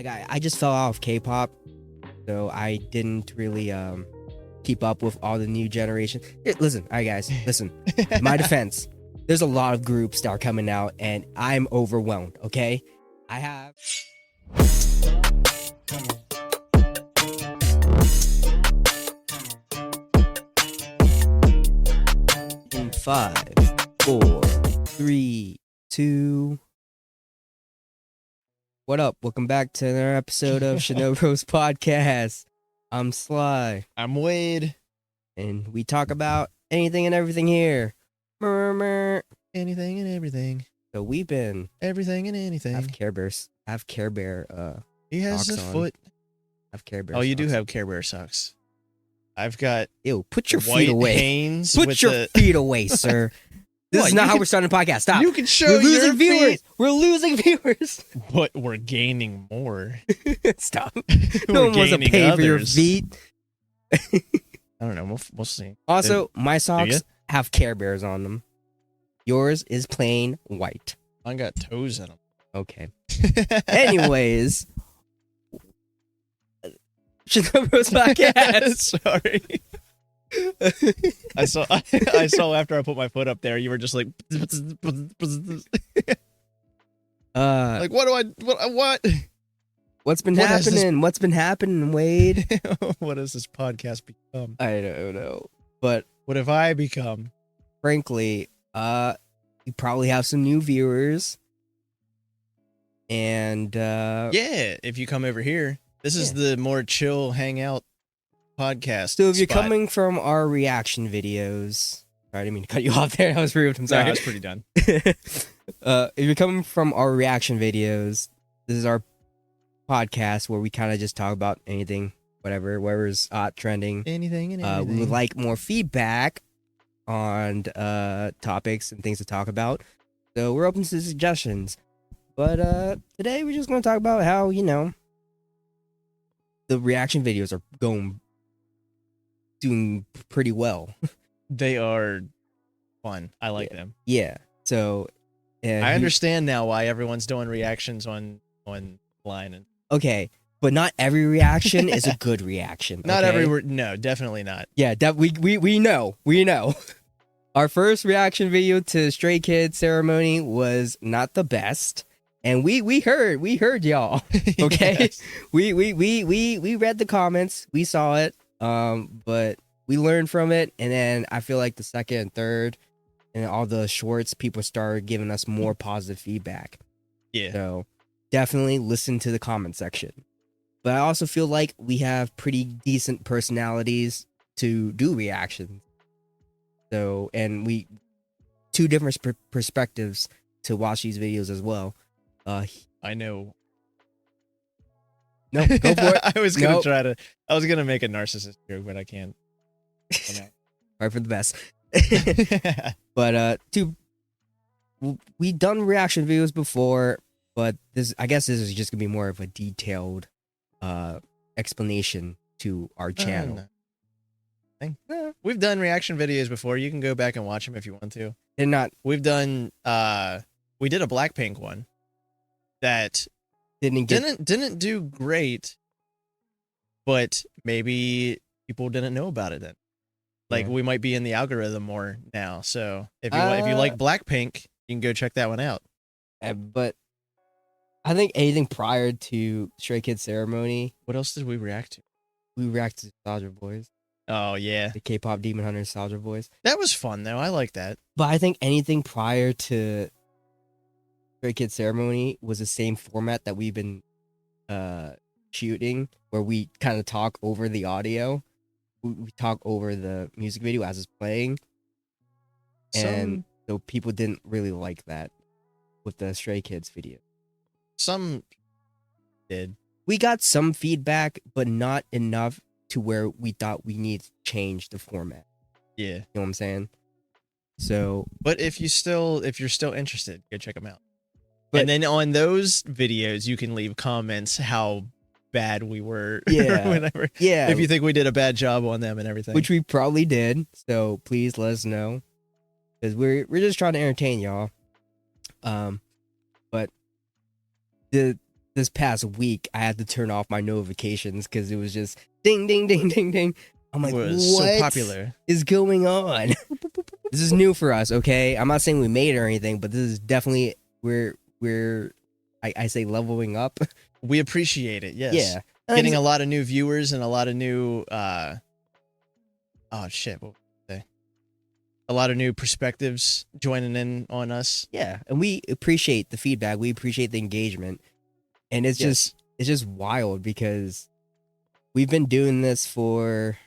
like I just fell out of K-pop, so I didn't really keep up with all the new generation. Here, listen, all right, guys, listen. In my defense, there's a lot of groups that are coming out, and I'm overwhelmed. Okay, I have. In 5, 4, 3, 2. What up? Welcome back to another episode of ShinoBroz podcast. I'm Sly. I'm Wade. And we talk about anything and everything here. Murmur. Anything and everything. So we've been Everything and anything. have Care Bear He has a socks on. foot. Have Care Bear Oh, you do socks. have Care Bear socks. I've got Ew, put your white feet away. Hanes Put with your the... feet away, sir. This What, is not you how can- we're starting a podcast. Stop. You can show We're losing your viewers. feet. We're losing viewers. But we're gaining more. Stop. We're No one wants to gaining pay for your others. feet. I don't know. We'll see. Also, my socks ya? have Care Bears on them. Yours is plain white. I got toes in them. Okay. Anyways, ShinoBroz podcast. Sorry. I saw after I put my foot up there, you were just like, like what? What's been What has this- happening? What's been happening, Wade? What has this podcast become? I don't know, but What have I become? frankly, you probably have some new viewers, and Yeah, if you come over here, this is the more chill hangout podcast. So if you're spot. coming from our reaction videos, I didn't mean to cut you off there. That was rude. I'm No, sorry. I was pretty done. If you're coming from our reaction videos, this is our podcast where we kind of just talk about anything, whatever's hot, trending. Anything and We anything. would like more feedback on topics and things to talk about. So we're open to suggestions. But today we're just going to talk about how, the reaction videos are doing pretty well. They are fun. I like them. Yeah. So I understand now why everyone's doing reactions on line and Okay, but not every reaction is a good reaction. not okay? every. No, definitely not. Yeah, we know. Our first reaction video to Stray Kids ceremony was not the best, and we heard y'all. Okay, Yes. we read the comments, we saw it, but we learned from it, and then I feel like the second and third, and all the shorts, people started giving us more positive feedback. Yeah. So definitely listen to the comment section. But I also feel like we have pretty decent personalities to do reactions. So, and we two different perspectives to watch these videos as well. I know. No, go for it. I was gonna Nope. I was gonna make a narcissist joke, but I can't. Right for the best. But we done reaction videos before, but I guess this is just gonna be more of a detailed explanation to our channel. We've done reaction videos before. You can go back and watch them if you want to. They're not We've done. We did a Blackpink one that didn't get didn't do great, but maybe people didn't know about it then. Like Yeah. we might be in the algorithm more now. So if you like Blackpink, you can go check that one out. but I think anything prior to Stray Kids ceremony, What else did we react to? we reacted to Nostalgia Boys, Oh yeah, the K-pop Demon Hunter Nostalgia Boys. that was fun though. I like that. But I think anything prior to Stray Kids ceremony was the same format that we've been shooting, where we kind of talk over the audio. We talk over the music video as it's playing, and so people didn't really like that with the Stray Kids video. Some did. We got some feedback, but not enough to where we thought we need to change the format. Yeah. You know what I'm saying? So, But if you're still interested, go check them out. But- And then on those videos, you can leave comments how bad we were. Yeah. or whatever. yeah, If you think we did a bad job on them and everything. which we probably did. So please let us know, because we're just trying to entertain y'all. But the this past week I had to turn off my notifications because it was just ding, ding, ding, ding, ding. I'm like, was what so popular. is going on? This is new for us, okay? I'm not saying we made it or anything, but this is definitely I say leveling up. We appreciate it. Yes. Yeah. And Getting a lot of new viewers and a lot of new oh shit, what would I say? A lot of new perspectives joining in on us. Yeah, and we appreciate the feedback. We appreciate the engagement. And it's just wild because we've been doing this for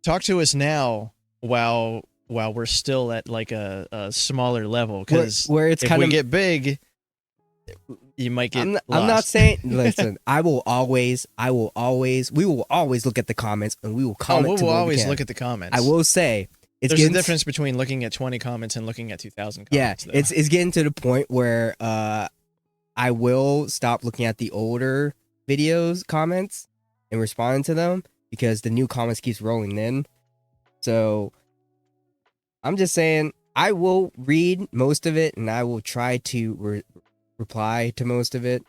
Talk to us now while we're still at like a smaller level, because where it's if kind we of get big, you might get I'm lost. not saying listen, we will always look at the comments and we will comment. We will always look at the comments. I will say there's a difference between looking at 20 comments and looking at 2,000 comments. Yeah, it's getting to the point where I will stop looking at the older videos comments and responding to them because the new comments keeps rolling in. So I'm just saying I will read most of it and I will try to reply to most of it.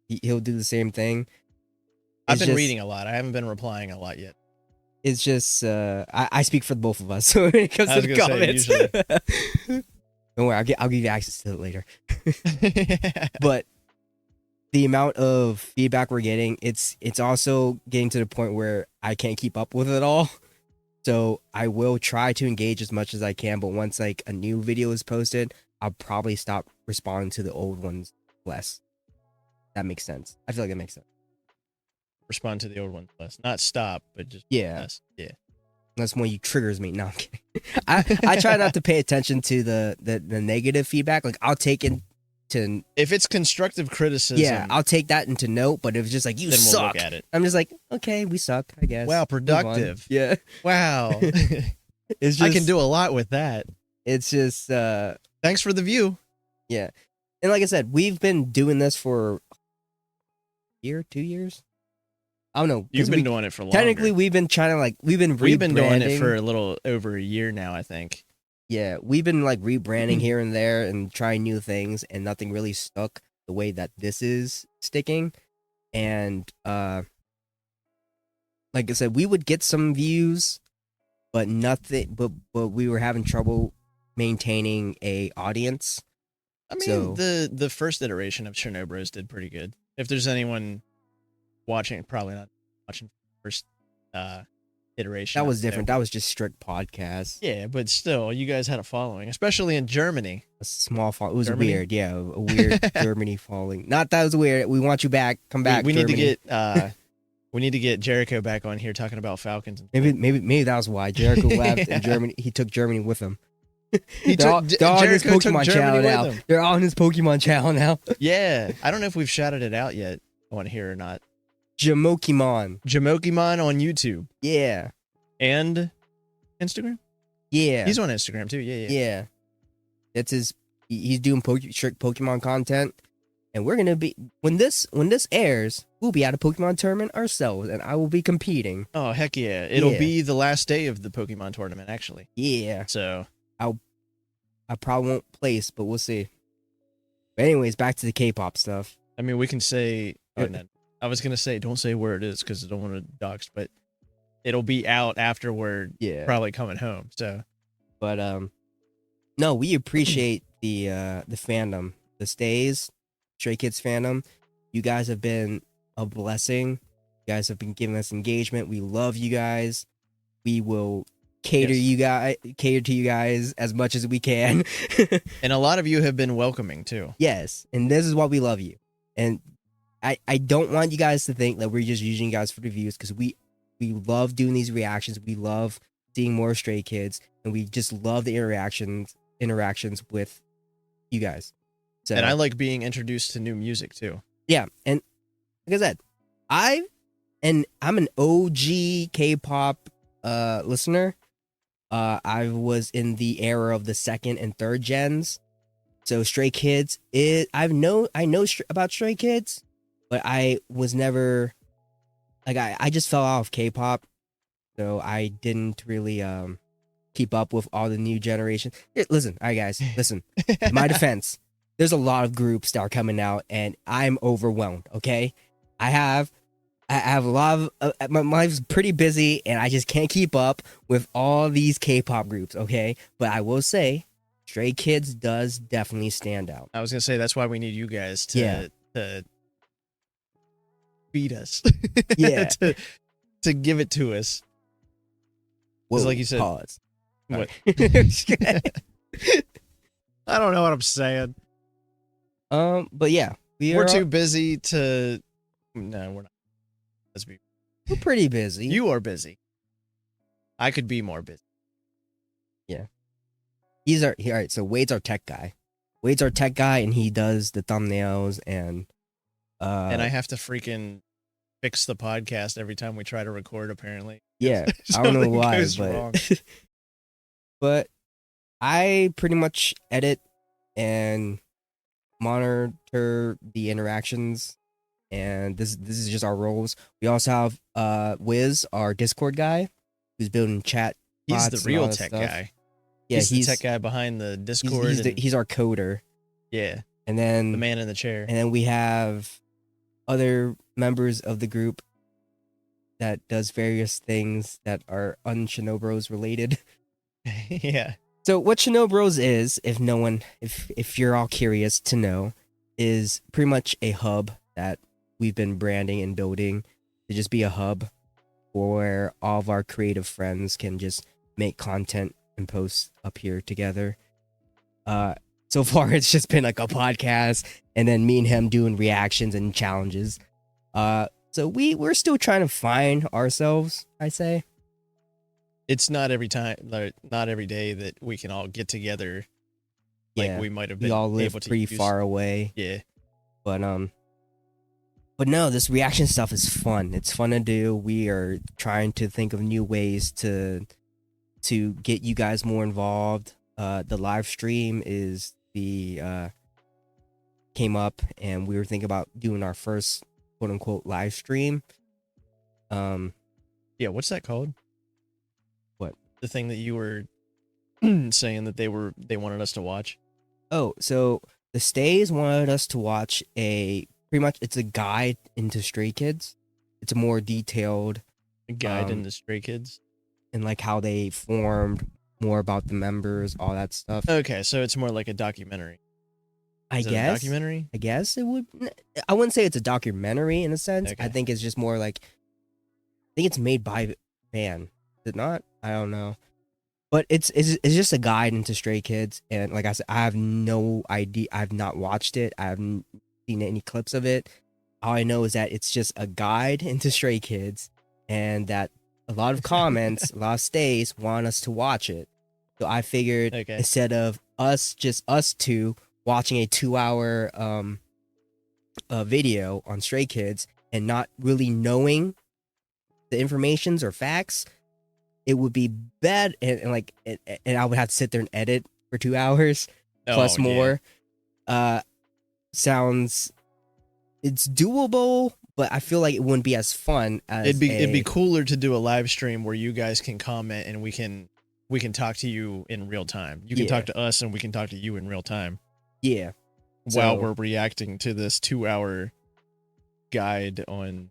He'll do the same thing. I've been reading a lot. I haven't been replying a lot yet. It's just I speak for both of us. So when it comes to the comments, don't worry, I'll give you access to it later. But the amount of feedback we're getting, it's also getting to the point where I can't keep up with it all. So I will try to engage as much as I can, but once like a new video is posted, I'll probably stop responding to the old ones less. That makes sense. I feel like it makes sense. Respond to the old ones less. Not stop, but just less. Yeah. That's when you triggers me. No, I'm kidding. I try not to pay attention to the negative feedback. Like I'll take it to if it's constructive criticism. Yeah, I'll take that into note. But if it's just like you suck, we'll look at it. I'm just like, okay, we suck, I guess. Wow, productive. Yeah. Wow. It's just, I can do a lot with that. It's just thanks for the view. Yeah. And like I said, we've been doing this for a year, 2 years. I don't know. You've been doing it for longer. Technically, we've been trying to we've been doing it for a little over a year now, I think. Yeah, we've been like rebranding here and there and trying new things, and nothing really stuck the way that this is sticking. And like I said, we would get some views, but nothing. But we were having trouble maintaining a audience. I mean, the first iteration of ShinoBroz did pretty good. If there's anyone watching, probably not watching first iteration. That was different. That was just strict podcast. Yeah, but still, you guys had a following, especially in Germany. A small following. It was weird. Yeah, a weird Germany following. Not that it was weird. We want you back. Come back. We need to get Jericho back on here talking about Falcons. Maybe that was why Jericho left in Germany. He took Germany with him. They're all on his Jericho Pokemon channel now. They're all on his Pokemon channel now. Yeah, I don't know if we've shouted it out yet on here or not. Jamokimon on YouTube. Yeah. And Instagram? Yeah. He's on Instagram too. Yeah. That's his. He's doing strict Pokemon content, and we're gonna be when this airs, we'll be at a Pokemon tournament ourselves, and I will be competing. Oh heck yeah! It'll be the last day of the Pokemon tournament, actually. Yeah. So I probably won't place, but we'll see. But anyways, back to the K-pop stuff. I mean, we can say. Oh, no. I was gonna say, don't say where it is because I don't want to dox, but it'll be out afterward. Yeah, probably coming home. So, but no, we appreciate the fandom, the stays, Stray Kids fandom. You guys have been a blessing. You guys have been giving us engagement. We love you guys. We will cater to you guys as much as we can. And a lot of you have been welcoming too. Yes, and this is why we love you. And I don't want you guys to think that we're just using you guys for the views, because we love doing these reactions. We love seeing more Stray Kids, and we just love the interactions with you guys. So, and I like being introduced to new music too. Yeah, and like I said, I'm an OG K-pop listener. I was in the era of the second and third gens. So Stray Kids, I know about Stray Kids, but I was never like I just fell out of K-pop, so I didn't really keep up with all the new generation. Listen, all right guys, listen. In my defense, there's a lot of groups that are coming out, and I'm overwhelmed. Okay, I have a lot of my life's pretty busy, and I just can't keep up with all these K-pop groups. Okay, but I will say, Stray Kids does definitely stand out. I was gonna say that's why we need you guys to feed us. Yeah, to give it to us. Whoa, like you said, pause. What? I don't know what I'm saying. But yeah, we're too busy to. No, we're not. We're pretty busy. You are busy. I could be more busy. Yeah. All right. So Wade's our tech guy. And he does the thumbnails and I have to freaking fix the podcast every time we try to record. Apparently. Yeah, I don't know why, but but I pretty much edit and monitor the interactions, and this is just our roles. We also have Wiz, our Discord guy, who's building chat. He's the real tech guy. Yeah, he's the tech guy behind the Discord. He's our coder. Yeah, and then the man in the chair. And then we have other members of the group that does various things that are un-ShinoBroz related. Yeah. So what ShinoBroz is, if you're all curious to know, is pretty much a hub that we've been branding and building to just be a hub where all of our creative friends can just make content and post up here together. So far it's just been like a podcast and then me and him doing reactions and challenges. So we're still trying to find ourselves, I say. It's not every time, not every day that we can all get together. Like we might have been. We all live able to pretty far away. Yeah. But no, this reaction stuff is fun. It's fun to do. We are trying to think of new ways to get you guys more involved. The live stream came up, and we were thinking about doing our first quote unquote live stream. Yeah, what's that called? What? The thing that you were saying that they wanted us to watch? Oh, so the Stays wanted us to watch it's a guide into Stray Kids. It's a more detailed guide into Stray Kids and like how they formed, more about the members, all that stuff. Okay, so it's more like a documentary. I guess. A documentary? I guess it would. I wouldn't say it's a documentary in a sense. Okay. I think it's just more like. I think it's made by fan. Is it not? I don't know. But it's just a guide into Stray Kids, and like I said, I have no idea. I've not watched it. I haven't seen any clips of it. All I know is that it's just a guide into Stray Kids, and that a lot of comments, a lot of stays want us to watch it. So I figured instead of us two watching a 2-hour video on Stray Kids and not really knowing the informations or facts, it would be bad and I would have to sit there and edit for 2 hours plus more. Sounds it's doable, but I feel like it wouldn't be as fun as it'd be cooler to do a live stream where you guys can comment and we can talk to you in real time. You can talk to us and we can talk to you in real time. Yeah. While we're reacting to this 2-hour guide on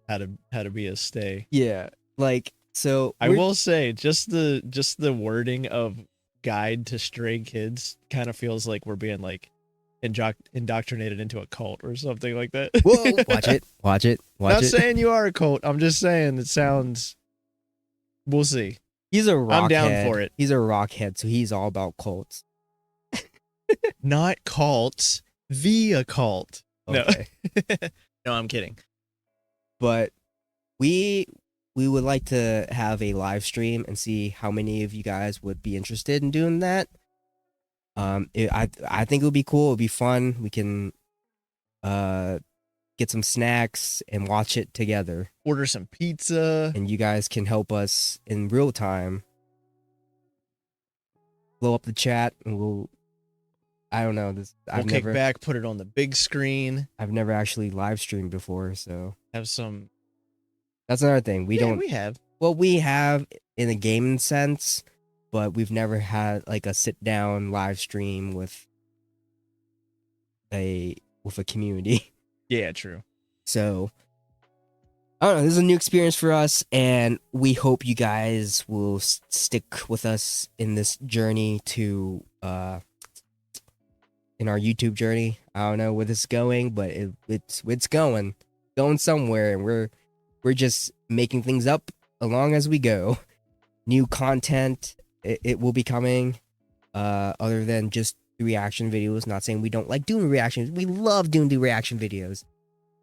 how to be a stay. Yeah. Like, so I will say just the wording of guide to Stray Kids kind of feels like we're being like indoctrinated into a cult or something like that. Whoa, watch it. Not saying you are a cult. I'm just saying it sounds. We'll see. He's a rock. I'm down for it. He's a rockhead, so he's all about cults. Not cults, a cult. Okay. No. No, I'm kidding. But we would like to have a live stream and see how many of you guys would be interested in doing that. I think it would be cool. It would be fun. We can get some snacks and watch it together. Order some pizza. And you guys can help us in real time. Blow up the chat and we'll kick back, put it on the big screen. I've never actually live streamed before, so have some. That's another thing. We have. Well, we have in a gaming sense, but we've never had like a sit down live stream with a community. Yeah, true. So I don't know. This is a new experience for us, and we hope you guys will stick with us in this journey to in our YouTube journey. I don't know where this is going, but it's going somewhere, and we're just making things up along as we go. New content, it will be coming. Other than just the reaction videos. Not saying we don't like doing reactions. We love doing the reaction videos.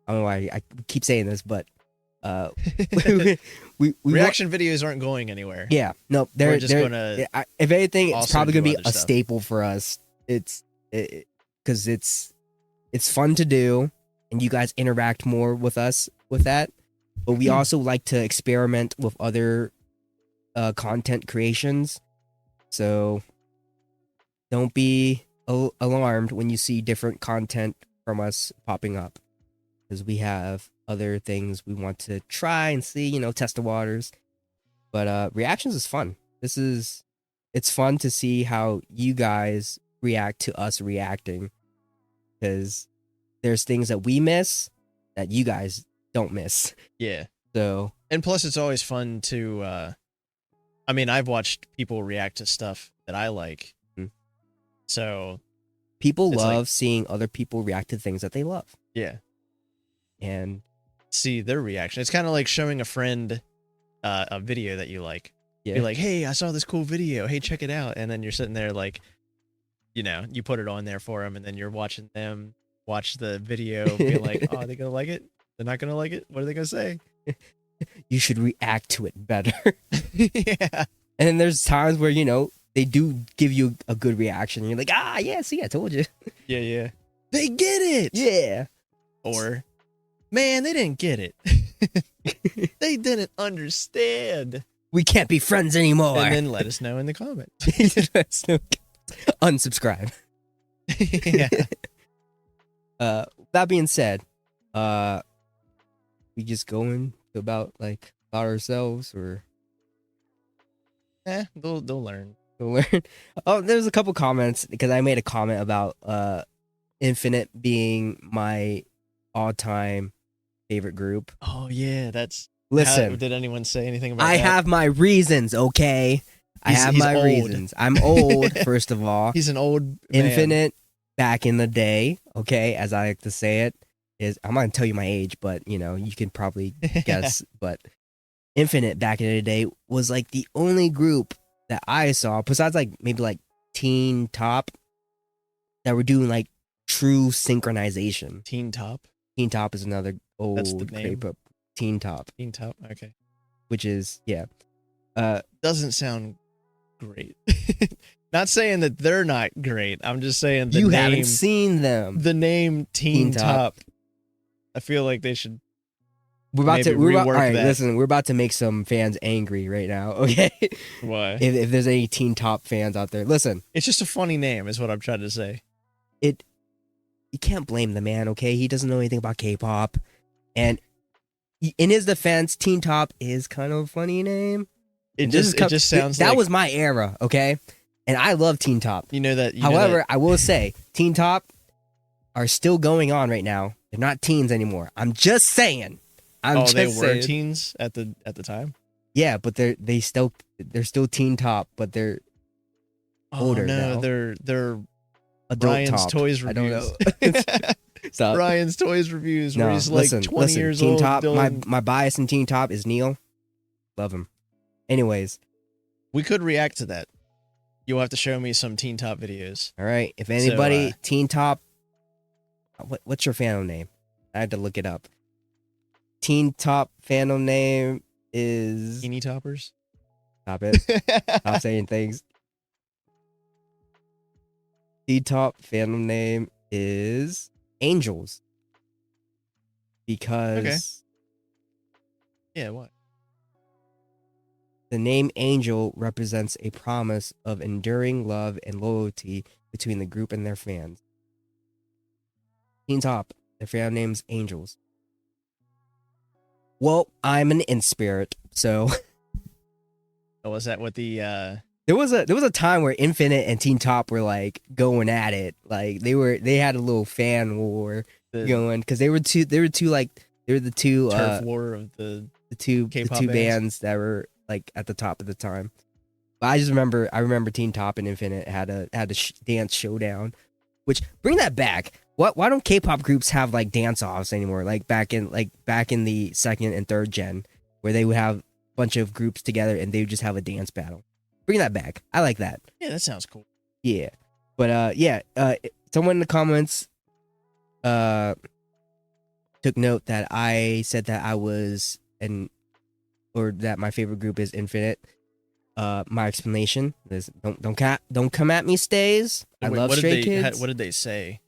I don't know why I keep saying this, but we reaction videos aren't going anywhere. Yeah, no, we're just gonna. If anything, it's probably gonna be a stuff. staple for us. Because it's fun to do, and you guys interact more with us with that. But we also like to experiment with other content creations. So don't be alarmed when you see different content from us popping up, because we have other things we want to try and see, test the waters. But reactions is fun. It's fun to see how you guys react to us reacting, because there's things that we miss that you guys don't miss. Yeah. So, and plus it's always fun to I mean, I've watched people react to stuff that I like. So people love seeing other people react to things that they love. Yeah. And see their reaction. It's kind of like showing a friend a video that you like. Yeah. Be like, hey, I saw this cool video. Hey, check it out. And then you're sitting there like, you put it on there for them, and then you're watching them watch the video, be like, oh, are they going to like it? They're not going to like it? What are they going to say? You should react to it better. Yeah. And then there's times where, they do give you a good reaction. And you're like, yeah, see, I told you. Yeah, yeah. They get it. Yeah. Or, man, they didn't get it. They didn't understand. We can't be friends anymore. And then let us know in the comments. Unsubscribe. Yeah. That being said, we just going about ourselves, or they'll learn. They'll learn. Oh, there's a couple comments, because I made a comment about Infinite being my all-time favorite group. Oh yeah, that's. Listen, did anyone say anything about that? I have my reasons, okay? I have my reasons. I'm old, first of all. He's an old man. Infinite, back in the day, okay, as I like to say it, is, I'm not going to tell you my age, but, you can probably guess. But Infinite, back in the day, was like the only group that I saw, besides maybe Teen Top, that were doing true synchronization. Teen Top? Teen Top is another old That's the name. Kpop. Teen Top. Teen Top, okay. Which is, yeah. Doesn't sound great. Not saying that they're not great. I'm just saying you haven't seen them. The name Teen Top. I feel like they should. We're about to rework all right, that. Listen, we're about to make some fans angry right now. Okay. Why? If there's any Teen Top fans out there, listen. It's just a funny name, is what I'm trying to say. You can't blame the man. Okay, he doesn't know anything about K-pop, and in his defense, Teen Top is kind of a funny name. It just sounds that like, was my era, okay? And I love Teen Top. However, I will say, Teen Top are still going on right now. They're not teens anymore. I'm just saying. They were teens at the time? Yeah, but they're still Teen Top, but they're older now. They're Adult Ryan's Top. Toys Reviews. I don't know. Stop. Ryan's Toys Reviews, where he's listen, 20 years Teen old. Top, my bias in Teen Top is Neil. Love him. Anyways. We could react to that. You'll have to show me some Teen Top videos. All right. If anybody, Teen Top, what's your fandom name? I had to look it up. Teen Top fandom name is... Teeny Toppers? Stop it. Stop saying things. Teen Top fandom name is Angels. Because... Okay. Yeah, what? The name Angel represents a promise of enduring love and loyalty between the group and their fans. Teen Top, their fan name's Angels. Well, I'm an in-spirit, so... Oh, was that what the There was a time where Infinite and Teen Top were like going at it. Like they had a little fan war The going because they were the two turf war of the the K-pop two bands. bands that were like at the top of the time. But I remember Teen Top and Infinite had a dance showdown, which bring that back. Why don't K-pop groups have like dance offs anymore? Like back in the second and third gen, where they would have a bunch of groups together and they would just have a dance battle. Bring that back. I like that. Yeah, that sounds cool. Yeah, but someone in the comments took note that I said that I was or that my favorite group is Infinite. My explanation is don't come at me, Stays. I Wait, love Stray Kids. What did they say?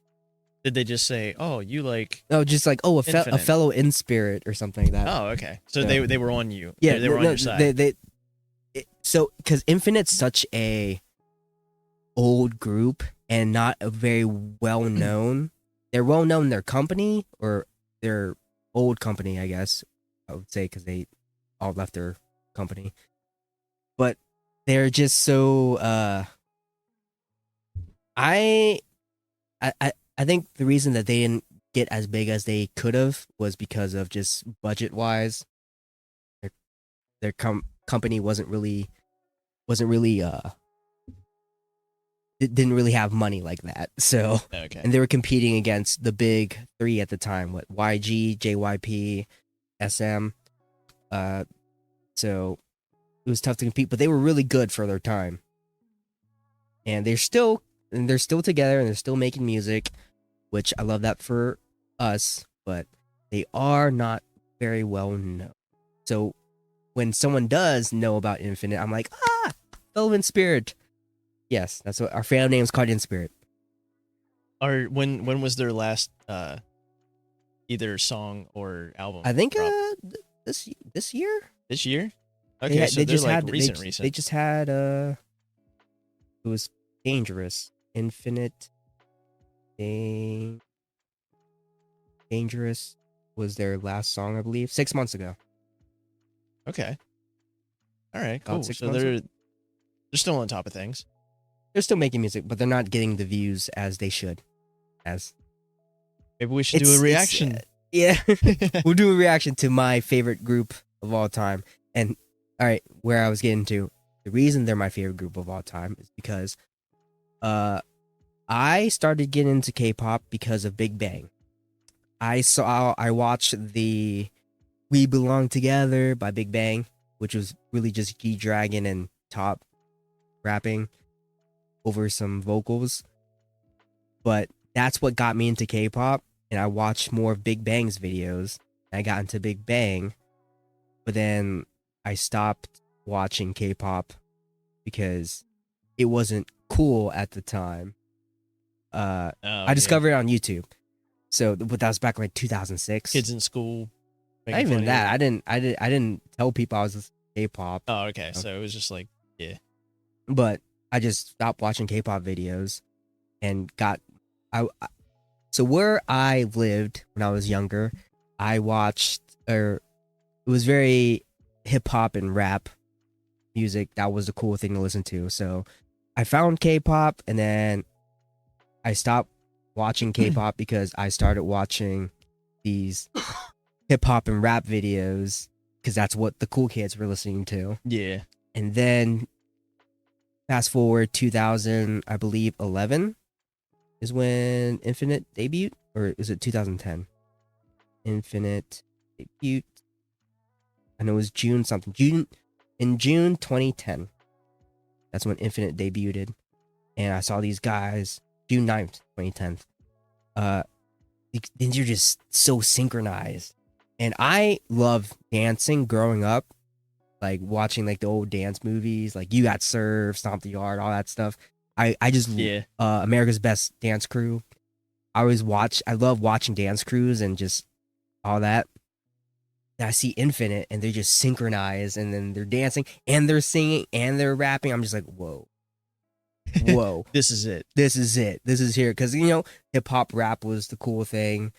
Did they just say, "Oh, you like"? No, just like a Infinite. fellow in spirit or something like that. Oh, okay. So Yeah. they were on you. Yeah, they were on your side. So because Infinite's such a old group and not a very well known. They're well known in their company or their old company, I guess I would say, because they all left their company. But they're just so. I think the reason that they didn't get as big as they could have was because of just budget wise. Their company wasn't really it didn't really have money like that. So Okay. and they were competing against the big three at the time, what YG, JYP, SM. So it was tough to compete, but they were really good for their time. And they're still together and they're still making music, which I love that for us, but they are not very well known. So when someone does know about Infinite, I'm like, fellow in spirit. Yes, that's what our fan name is called, In Spirit. Or when was their last either song or album? I think drop? this year. This year. Okay, so they're like recent. They just had it was Dangerous. Infinite Dangerous was their last song, I believe, 6 months ago. Okay. All right, About cool. 6 So months they're still on top of things. They're still making music, but they're not getting the views as they should. Maybe we should do a reaction. Yeah, we'll do a reaction to my favorite group of all time. And all right, where I was getting to, the reason they're my favorite group of all time is because I started getting into K-pop because of Big Bang. I watched the We Belong Together by Big Bang, which was really just G-Dragon and Top rapping over some vocals. But that's what got me into K-pop, and I watched more of Big Bang's videos. I got into Big Bang, but then I stopped watching K-pop because it wasn't cool at the time. I discovered it on YouTube. So, but that was back in like 2006. Kids in school. Not even that. I didn't tell people I was listening to K-pop. Oh, okay. So it was just like, yeah. But I just stopped watching K-pop videos and so where I lived when I was younger, I watched, or it was very hip hop and rap music. That was the cool thing to listen to. So I found K-pop, and then I stopped watching K-pop because I started watching these hip hop and rap videos because that's what the cool kids were listening to. Yeah. And then fast forward 2000, I believe 11 is when Infinite debuted, or is it 2010? Infinite debuted. And it was June 2010. That's when Infinite debuted. And I saw these guys June 9th, 2010. They're just so synchronized. And I love dancing growing up, like watching like the old dance movies, like You Got Served, Stomp the Yard, all that stuff. I just America's Best Dance Crew. I love watching dance crews and just all that. And I see Infinite and they're just synchronized, and then they're dancing and they're singing and they're rapping. I'm just like, whoa. This is it. This is here. Because, hip hop rap was the cool thing.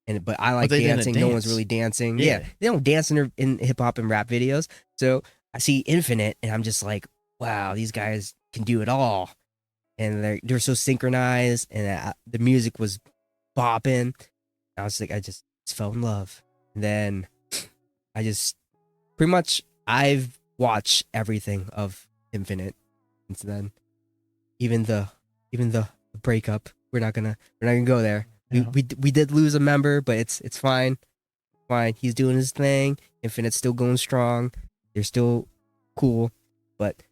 But I like dancing. No one's really dancing. Yeah. They don't dance in hip hop and rap videos. So I see Infinite and I'm just like, wow, these guys can do it all, and they're so synchronized, and the music was bopping. I was like, I just fell in love. And then I just pretty much I've watched everything of Infinite since then. Even the breakup. We're not gonna go there. No. We did lose a member, but it's fine. Fine. He's doing his thing. Infinite's still going strong. They're still cool. But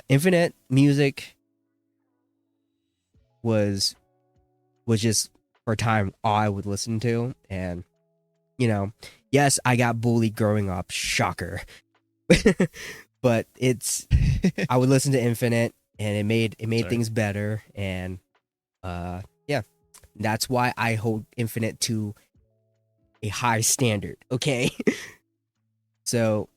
Infinite music was just for a time all I would listen to. And you know, yes, I got bullied growing up. Shocker. But it's I would listen to Infinite, and it made things better. And yeah, that's why I hold Infinite to a high standard. Okay. So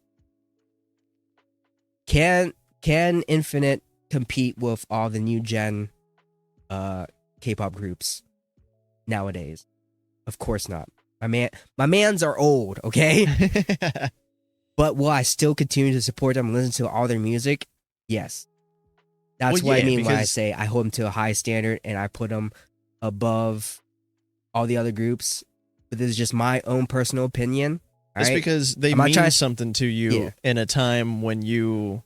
can Infinite compete with all the new gen K-pop groups nowadays? Of course not. My mans are old, okay? But will I still continue to support them and listen to all their music? Yes. That's what I mean when I say I hold them to a high standard and I put them above all the other groups. But this is just my own personal opinion. It's because they mean something to you in a time when you...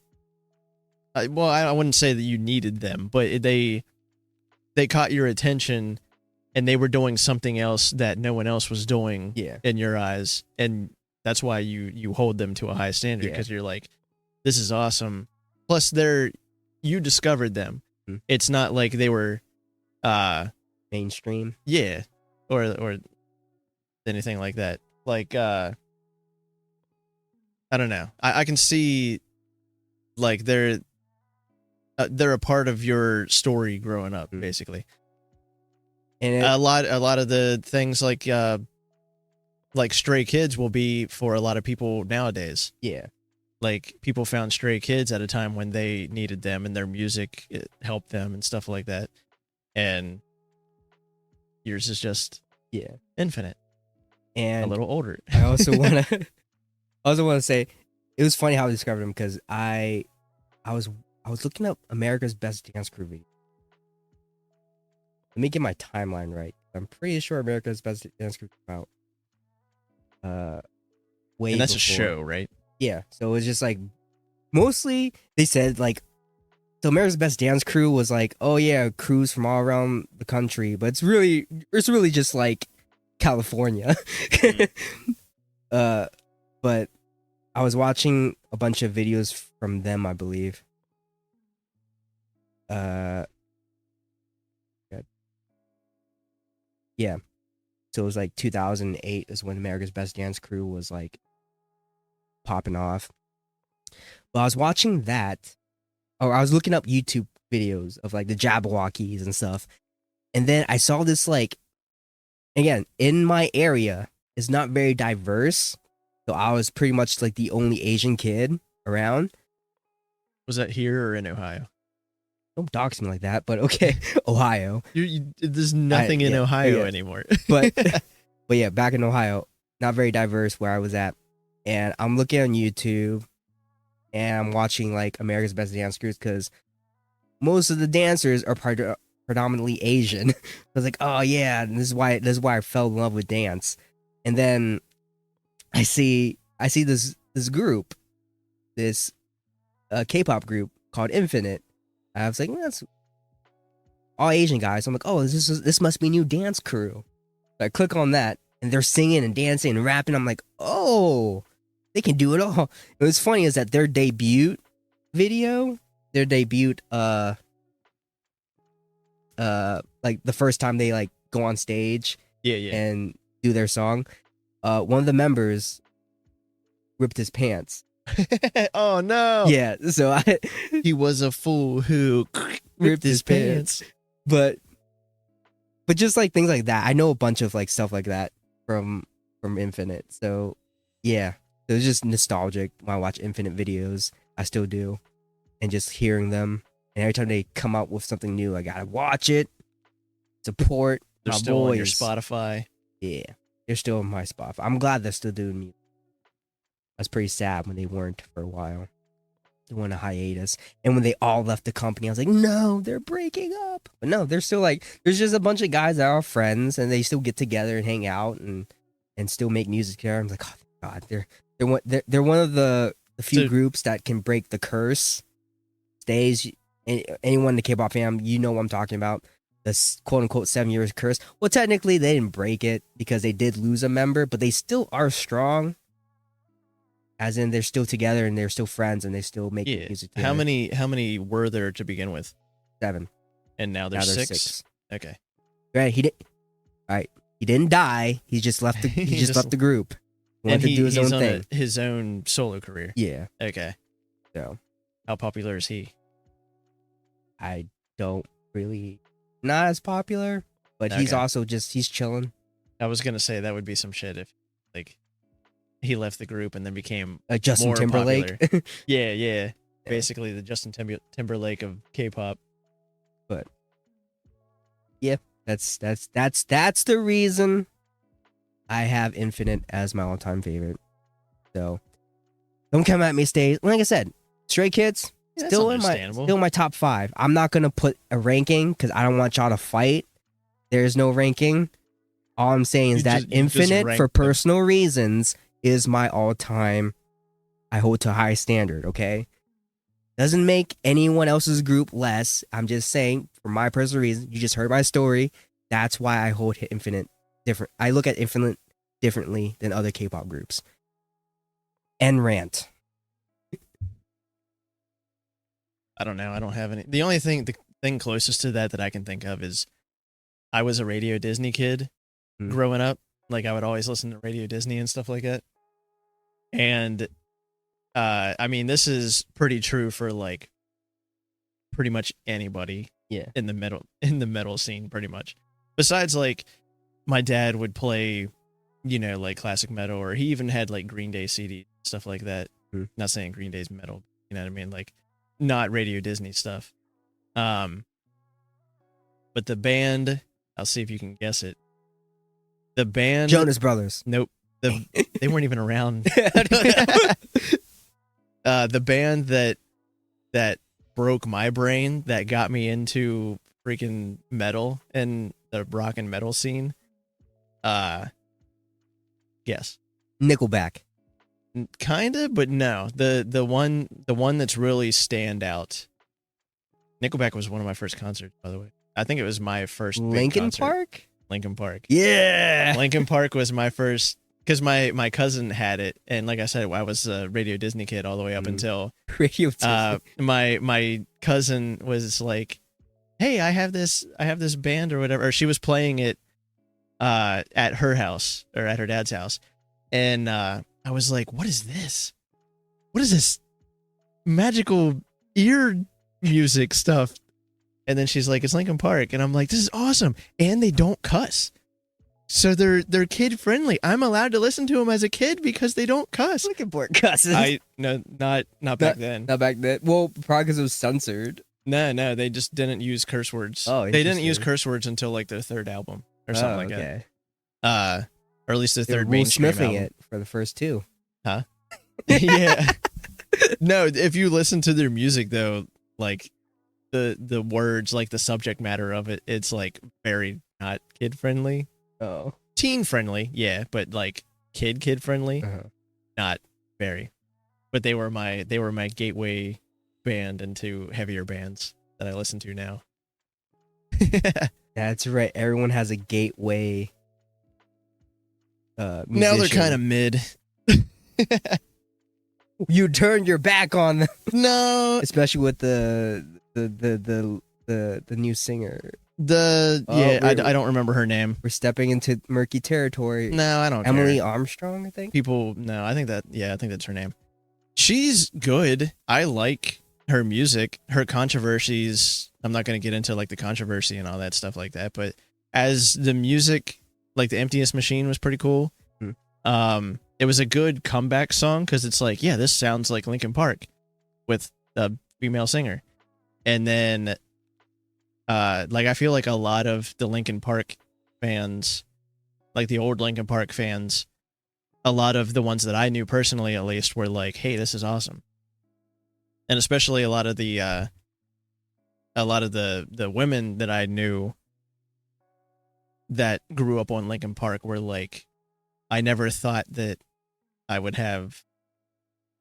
well, I wouldn't say that you needed them, but they caught your attention and they were doing something else that no one else was doing in your eyes. And that's why you hold them to a high standard, because you're like, this is awesome. Plus, you discovered them. Mm-hmm. It's not like they were mainstream. Yeah. Or anything like that. Like, I don't know. I can see, like, they're a part of your story growing up, basically. And a lot of the things like Stray Kids will be for a lot of people nowadays. Yeah. Like, people found Stray Kids at a time when they needed them, and their music helped them and stuff like that. And yours is just Infinite and a little older. I also want to say it was funny how I discovered him, because I was looking up America's Best Dance Crew video. Let me get my timeline right. I'm pretty sure America's Best Dance Crew came out way and that's before. A show, right? Yeah. So it was just like, mostly they said like, so America's Best Dance Crew was like, oh yeah, crews from all around the country, but it's really just like California. But I was watching a bunch of videos from them, I believe. Yeah. So it was like 2008 is when America's Best Dance Crew was like popping off. But I was watching that, or I was looking up YouTube videos of like the Jabberwockies and stuff. And then I saw this, like, again, in my area, it's not very diverse. So I was pretty much like the only Asian kid around. Was that here or in Ohio? Don't dox me like that, but okay. Ohio. There's nothing in Ohio anymore. but yeah, back in Ohio, not very diverse where I was at. And I'm looking on YouTube and I'm watching like America's Best Dance Crews, because most of the dancers are predominantly Asian. I was like, oh yeah, and this is why I fell in love with dance. And then I see this group, this K-pop group called Infinite. I was like, well, that's all Asian guys. I'm like, oh, this must be a new dance crew. So I click on that, and they're singing and dancing and rapping. I'm like, oh, they can do it all. And what's funny is that their debut video, like the first time they like go on stage, and do their song, one of the members ripped his pants. Oh no! Yeah, so he was a fool who ripped his pants. But just like things like that, I know a bunch of like stuff like that from Infinite. So yeah, it was just nostalgic when I watch Infinite videos. I still do, and just hearing them, and every time they come out with something new, I gotta watch it, support. They're my still boys. On your Spotify. Yeah, they're still on my Spotify. I'm glad they're still doing music. I was pretty sad when they weren't for a while. went a hiatus. And when they all left the company, I was like, no, they're breaking up. But no, they're still like, there's just a bunch of guys that are friends and they still get together and hang out and still make music together. I'm like, oh God, they're one of the few groups that can break the curse. Stays. Anyone in the K-pop fam, you know what I'm talking about. The quote unquote 7 years curse. Well, technically they didn't break it because they did lose a member, but they still are strong. As in, they're still together and they're still friends and they still make music together. How many were there to begin with? 7. And now there's 6? Okay. Right. He didn't die. He just left left the group. He wanted to do his own thing. His own solo career. Yeah. Okay. So, how popular is he? I don't really. Not as popular, but he's also he's chilling. I was gonna say that would be some shit if, like, he left the group and then became Justin more Timberlake. popular. Yeah. Basically, the Justin Timberlake of K-pop. But yeah, that's the reason I have Infinite as my all-time favorite. So don't come at me, Stay. Like I said, Stray Kids. Yeah, still in my top 5. I'm not gonna put a ranking because I don't want y'all to fight. There's no ranking. All I'm saying is that Infinite, for personal reasons, is my all-time. I hold to a high standard. Okay, doesn't make anyone else's group less. I'm just saying, for my personal reasons. You just heard my story. That's why I hold Infinite different. I look at Infinite differently than other K-pop groups. End rant. I don't know. I don't have any. The thing closest to that I can think of is I was a Radio Disney kid growing up. Like, I would always listen to Radio Disney and stuff like that. And I mean, this is pretty true for like pretty much anybody in the metal scene, pretty much. Besides, like, my dad would play, you know, like classic metal, or he even had like Green Day CD, stuff like that. Not saying Green Day's metal, you know what I mean? Like, not Radio Disney stuff. But the band, I'll see if you can guess it. The band Jonas Brothers. Nope. They weren't even around. The band that broke my brain, that got me into freaking metal and the rock and metal scene. Guess. Nickelback. Kinda, but no. The one that's really stand out. Nickelback was one of my first concerts, by the way. I think it was my first Linkin Park? Linkin Park. Yeah. Linkin Park was my first, because my cousin had it, and like I said, I was a Radio Disney kid all the way up until Radio Disney. My cousin was like, "Hey, I have this band or whatever." Or she was playing it at her house, or at her dad's house, and I was like, "What is this? What is this magical ear music stuff?" And then she's like, "It's Linkin Park," and I'm like, "This is awesome!" And they don't cuss, so they're kid friendly. I'm allowed to listen to them as a kid because they don't cuss. Linkin Park cusses. Not back then. Not back then. Well, probably because it was censored. No, they just didn't use curse words. Oh, they didn't use curse words until like their third album or something like that. Or at least the third mainstream Smithing album. it for the first 2. Huh? Yeah. No, if you listen to their music though, like the words, like the subject matter of it, it's like very not kid friendly. Oh. Teen friendly, yeah, but like kid friendly, not very. But they were my gateway band into heavier bands that I listen to now. That's right. Everyone has a gateway. Now they're kind of mid. You turned your back on them. No, especially with the new singer. I don't remember her name. We're stepping into murky territory. No, I don't. Emily care. Armstrong, I think. I think that's her name. She's good. I like her music. Her controversies, I'm not going to get into like the controversy and all that stuff like that, but as the music, like the Emptiness Machine was pretty cool. It was a good comeback song because it's like, yeah, this sounds like Linkin Park with a female singer. And then like I feel like a lot of the Linkin Park fans, like the old Linkin Park fans, a lot of the ones that I knew personally at least, were like, hey, this is awesome. and especially a lot of the women that I knew that grew up on Linkin Park were like, I never thought that I would have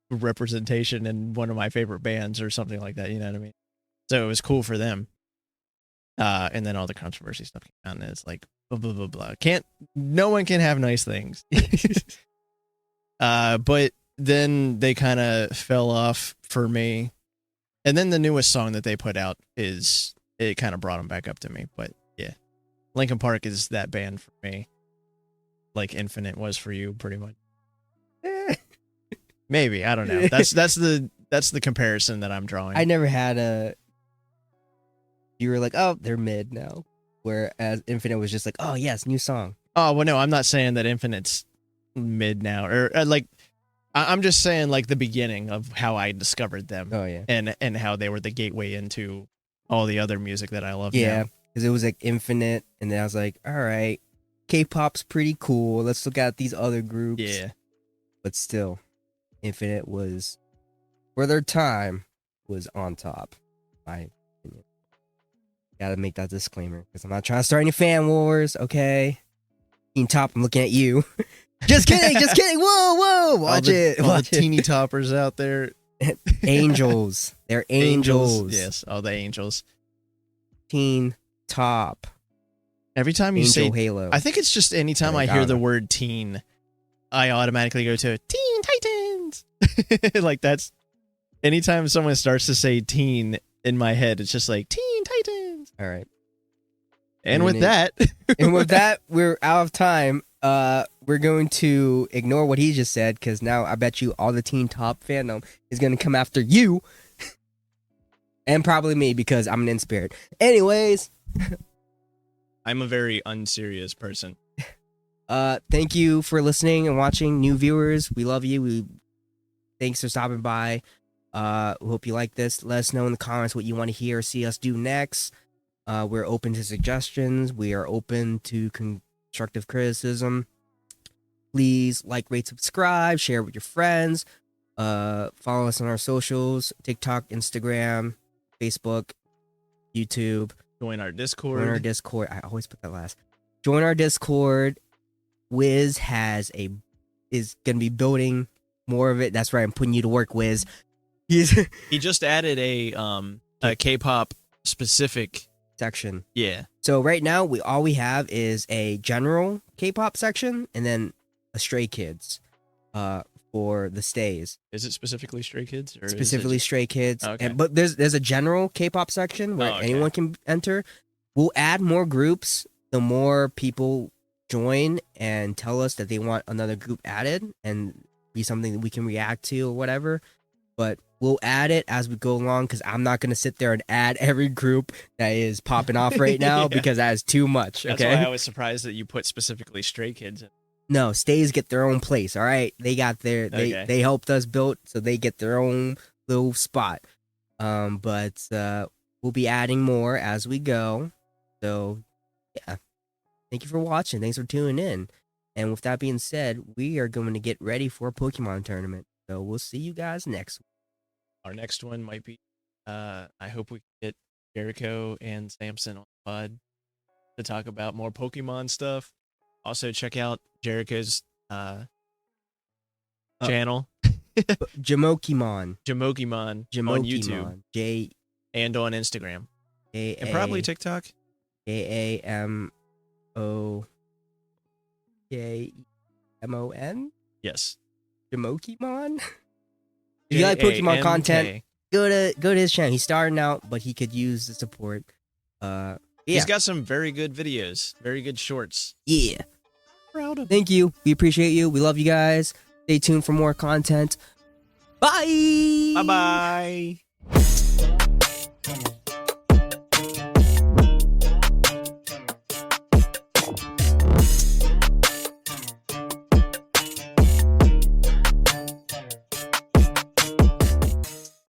representation in one of my favorite bands or something like that. You know what I mean? So it was cool for them. And then all the controversy stuff came out, and it's like blah blah blah blah. No one can have nice things. But then they kind of fell off for me. And then the newest song that they put out it kind of brought them back up to me. But yeah, Linkin Park is that band for me, like Infinite was for you, pretty much. Maybe, I don't know. That's the comparison that I'm drawing. I never had you were like, oh, they're mid now, whereas Infinite was just like, oh yes, new song. Oh well, no, I'm not saying that Infinite's mid now, or like, I'm just saying like the beginning of how I discovered them. Oh yeah, and how they were the gateway into all the other music that I love. Yeah, now. because it was like Infinite, and then I was like, all right, K-pop's pretty cool. Let's look at these other groups. Yeah, but still, Infinite was, for their time, was on top. My opinion. Gotta make that disclaimer because I'm not trying to start any fan wars. Okay, Teen Top, I'm looking at you. Just kidding, just kidding. Whoa, whoa, watch it. All Watch the teeny toppers out there. Angels, they're angels. Yes, all the angels. Teen Top. Every time you Angel say Halo, I think it's just anytime I hear the word teen, I automatically go to Teen Titans. Like that's anytime someone starts to say teen in my head, it's just like Teen Titans. All right. And with that, we're out of time. We're going to ignore what he just said because now I bet you all the Teen Top fandom is going to come after you. And probably me because I'm an in-spirit. Anyways. I'm a very unserious person. Thank you for listening and watching, new viewers. We love you. Thanks for stopping by. We hope you like this. Let us know in the comments what you want to hear or see us do next. We're open to suggestions. We are open to constructive criticism. Please like, rate, subscribe, share with your friends. Follow us on our socials: TikTok, Instagram, Facebook, YouTube. Join our Discord. Join our Discord. I always put that last. Join our Discord. Wiz is gonna be building more of it. That's right. I'm putting you to work, Wiz. He just added a K-pop specific section. Yeah. So right now all we have is a general K-pop section and then a Stray Kids for the stays. Is it specifically Stray Kids? Or specifically Stray Kids. Okay. But there's a general K-pop section where anyone can enter. We'll add more groups the more people join and tell us that they want another group added and be something that we can react to or whatever. But we'll add it as we go along because I'm not going to sit there and add every group that is popping off right now because that is too much. Okay? That's why I was surprised that you put specifically Stray Kids in. No, stays get their own place. All right, they got their they helped us build, so they get their own little spot. But we'll be adding more as we go. So yeah, thank you for watching. Thanks for tuning in. And with that being said, we are going to get ready for a Pokemon tournament. So we'll see you guys next week. Our next one might be, I hope we can get Jericho and Samson on the pod to talk about more Pokemon stuff. Also, check out Jericho's channel. Jamokimon on YouTube. And on Instagram. And probably TikTok. JAMOKMON? Yes. Jamokimon? If you like Pokemon content, go to his channel. He's starting out, but he could use the support. Yeah. He's got some very good videos, very good shorts. Yeah. Proud of him. Thank you. We appreciate you. We love you guys. Stay tuned for more content. Bye. Bye-bye.